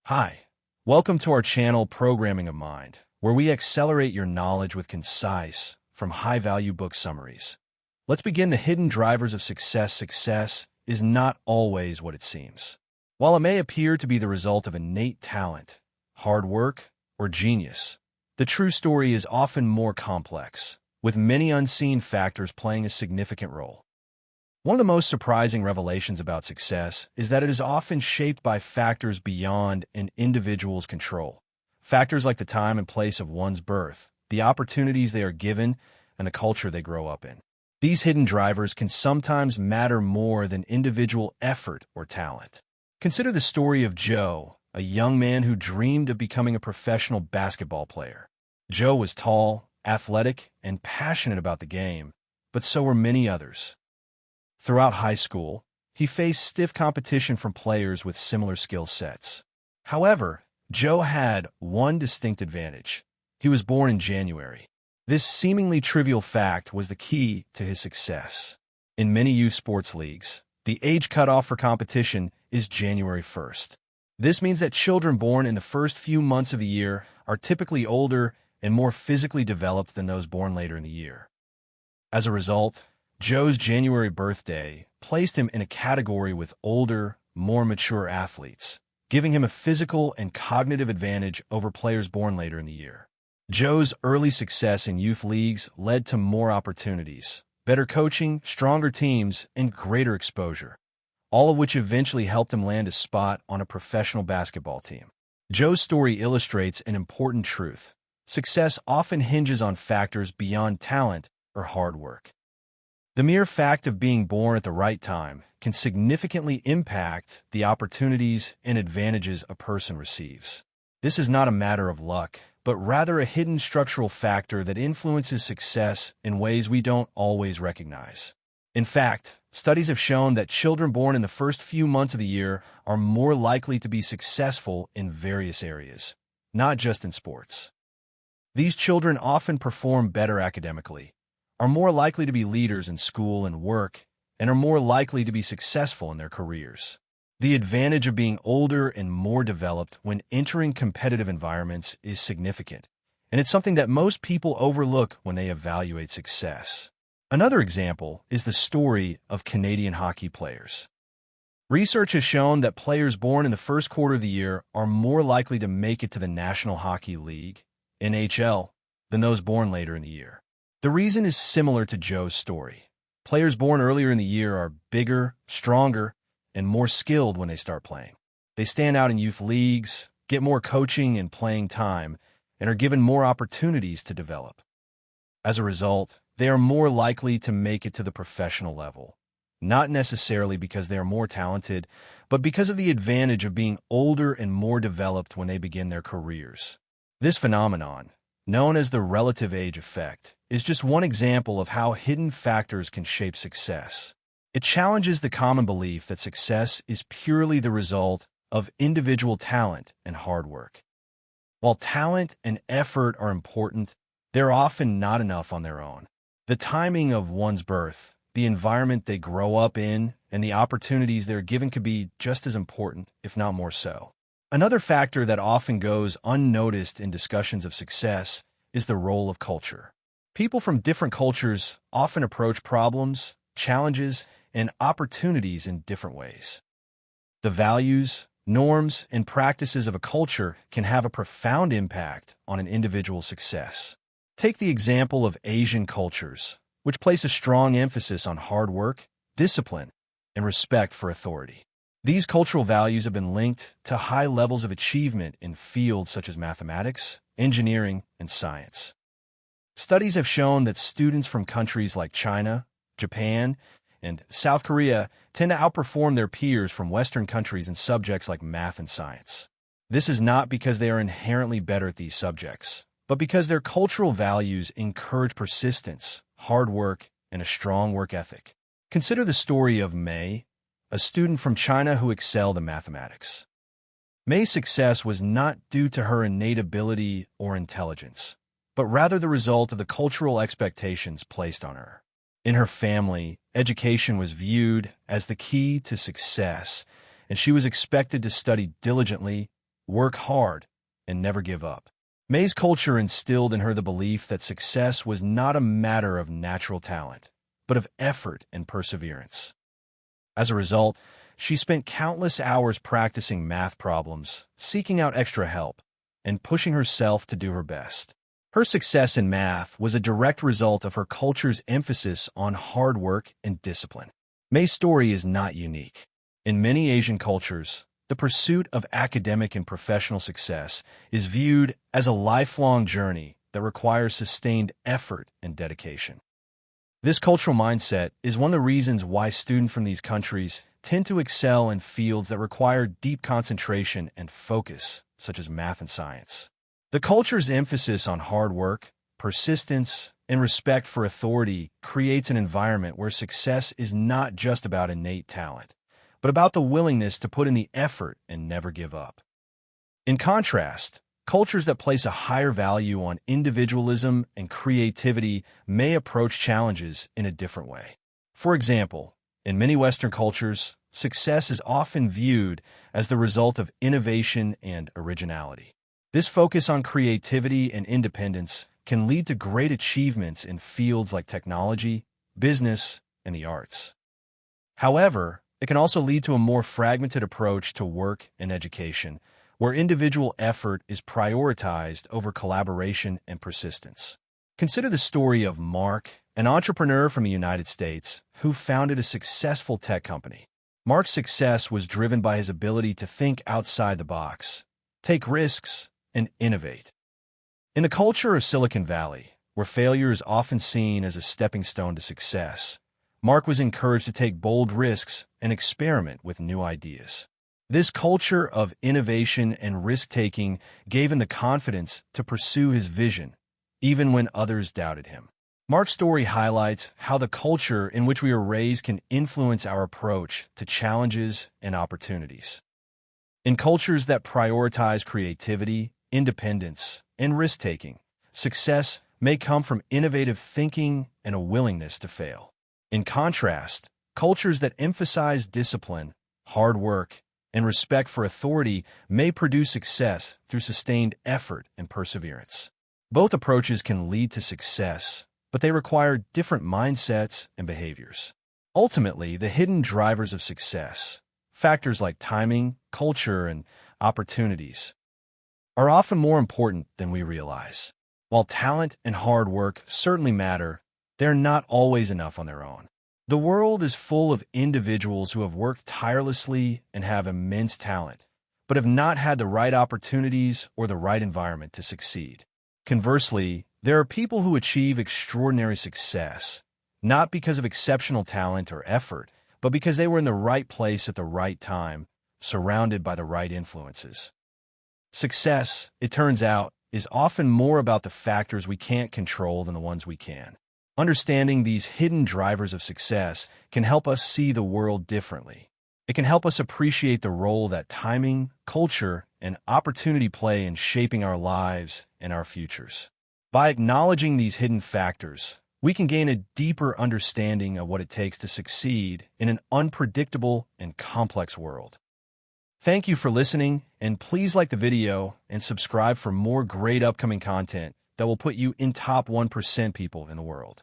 Hi, welcome to our channel Programming of Mind, where we accelerate your knowledge with concise, from high-value book summaries. Let's begin the hidden drivers of success. Success is not always what it seems. While it may appear to be the result of innate talent, hard work, or genius, the true story is often more complex, with many unseen factors playing a significant role. One of the most surprising revelations about success is that it is often shaped by factors beyond an individual's control. Factors like the time and place of one's birth, the opportunities they are given, and the culture they grow up in. These hidden drivers can sometimes matter more than individual effort or talent. Consider the story of Joe, a young man who dreamed of becoming a professional basketball player. Joe was tall, athletic, and passionate about the game, but so were many others. Throughout high school, he faced stiff competition from players with similar skill sets. However, Joe had one distinct advantage. He was born in January. This seemingly trivial fact was the key to his success. In many youth sports leagues, the age cutoff for competition is January 1st. This means that children born in the first few months of the year are typically older and more physically developed than those born later in the year. As a result, Joe's January birthday placed him in a category with older, more mature athletes, giving him a physical and cognitive advantage over players born later in the year. Joe's early success in youth leagues led to more opportunities, better coaching, stronger teams, and greater exposure, all of which eventually helped him land a spot on a professional basketball team. Joe's story illustrates an important truth. Success often hinges on factors beyond talent or hard work. The mere fact of being born at the right time can significantly impact the opportunities and advantages a person receives. This is not a matter of luck, but rather a hidden structural factor that influences success in ways we don't always recognize. In fact, studies have shown that children born in the first few months of the year are more likely to be successful in various areas, not just in sports. These children often perform better academically, are more likely to be leaders in school and work, and are more likely to be successful in their careers. The advantage of being older and more developed when entering competitive environments is significant, and it's something that most people overlook when they evaluate success. Another example is the story of Canadian hockey players. Research has shown that players born in the first quarter of the year are more likely to make it to the National Hockey League, NHL, than those born later in the year. The reason is similar to Joe's story. Players born earlier in the year are bigger, stronger, and more skilled when they start playing. They stand out in youth leagues, get more coaching and playing time, and are given more opportunities to develop. As a result, they are more likely to make it to the professional level, not necessarily because they are more talented, but because of the advantage of being older and more developed when they begin their careers. This phenomenon, known as the relative age effect, is just one example of how hidden factors can shape success. It challenges the common belief that success is purely the result of individual talent and hard work. While talent and effort are important, they're often not enough on their own. The timing of one's birth, the environment they grow up in, and the opportunities they're given could be just as important, if not more so. Another factor that often goes unnoticed in discussions of success is the role of culture. People from different cultures often approach problems, challenges, and opportunities in different ways. The values, norms, and practices of a culture can have a profound impact on an individual's success. Take the example of Asian cultures, which place a strong emphasis on hard work, discipline, and respect for authority. These cultural values have been linked to high levels of achievement in fields such as mathematics, engineering, and science. Studies have shown that students from countries like China, Japan, and South Korea tend to outperform their peers from Western countries in subjects like math and science. This is not because they are inherently better at these subjects, but because their cultural values encourage persistence, hard work, and a strong work ethic. Consider the story of Mei, a student from China who excelled in mathematics. Mei's success was not due to her innate ability or intelligence, but rather the result of the cultural expectations placed on her. In her family, education was viewed as the key to success, and she was expected to study diligently, work hard, and never give up. May's culture instilled in her the belief that success was not a matter of natural talent, but of effort and perseverance. As a result, she spent countless hours practicing math problems, seeking out extra help, and pushing herself to do her best. Her success in math was a direct result of her culture's emphasis on hard work and discipline. May's story is not unique. In many Asian cultures, the pursuit of academic and professional success is viewed as a lifelong journey that requires sustained effort and dedication. This cultural mindset is one of the reasons why students from these countries tend to excel in fields that require deep concentration and focus, such as math and science. The culture's emphasis on hard work, persistence, and respect for authority creates an environment where success is not just about innate talent, but about the willingness to put in the effort and never give up. In contrast, cultures that place a higher value on individualism and creativity may approach challenges in a different way. For example, in many Western cultures, success is often viewed as the result of innovation and originality. This focus on creativity and independence can lead to great achievements in fields like technology, business, and the arts. However, it can also lead to a more fragmented approach to work and education, where individual effort is prioritized over collaboration and persistence. Consider the story of Mark, an entrepreneur from the United States who founded a successful tech company. Mark's success was driven by his ability to think outside the box, take risks, and innovate. In the culture of Silicon Valley, where failure is often seen as a stepping stone to success, Mark was encouraged to take bold risks and experiment with new ideas. This culture of innovation and risk-taking gave him the confidence to pursue his vision, even when others doubted him. Mark's story highlights how the culture in which we are raised can influence our approach to challenges and opportunities. In cultures that prioritize creativity, independence, and risk-taking, success may come from innovative thinking and a willingness to fail. In contrast, cultures that emphasize discipline, hard work, and respect for authority may produce success through sustained effort and perseverance. Both approaches can lead to success, but they require different mindsets and behaviors. Ultimately, the hidden drivers of success, factors like timing, culture, and opportunities, are often more important than we realize. While talent and hard work certainly matter, they're not always enough on their own. The world is full of individuals who have worked tirelessly and have immense talent, but have not had the right opportunities or the right environment to succeed. Conversely, there are people who achieve extraordinary success, not because of exceptional talent or effort, but because they were in the right place at the right time, surrounded by the right influences. Success, it turns out, is often more about the factors we can't control than the ones we can. Understanding these hidden drivers of success can help us see the world differently. It can help us appreciate the role that timing, culture, and opportunity play in shaping our lives and our futures. By acknowledging these hidden factors, we can gain a deeper understanding of what it takes to succeed in an unpredictable and complex world. Thank you for listening, and please like the video and subscribe for more great upcoming content that will put you in top 1% people in the world.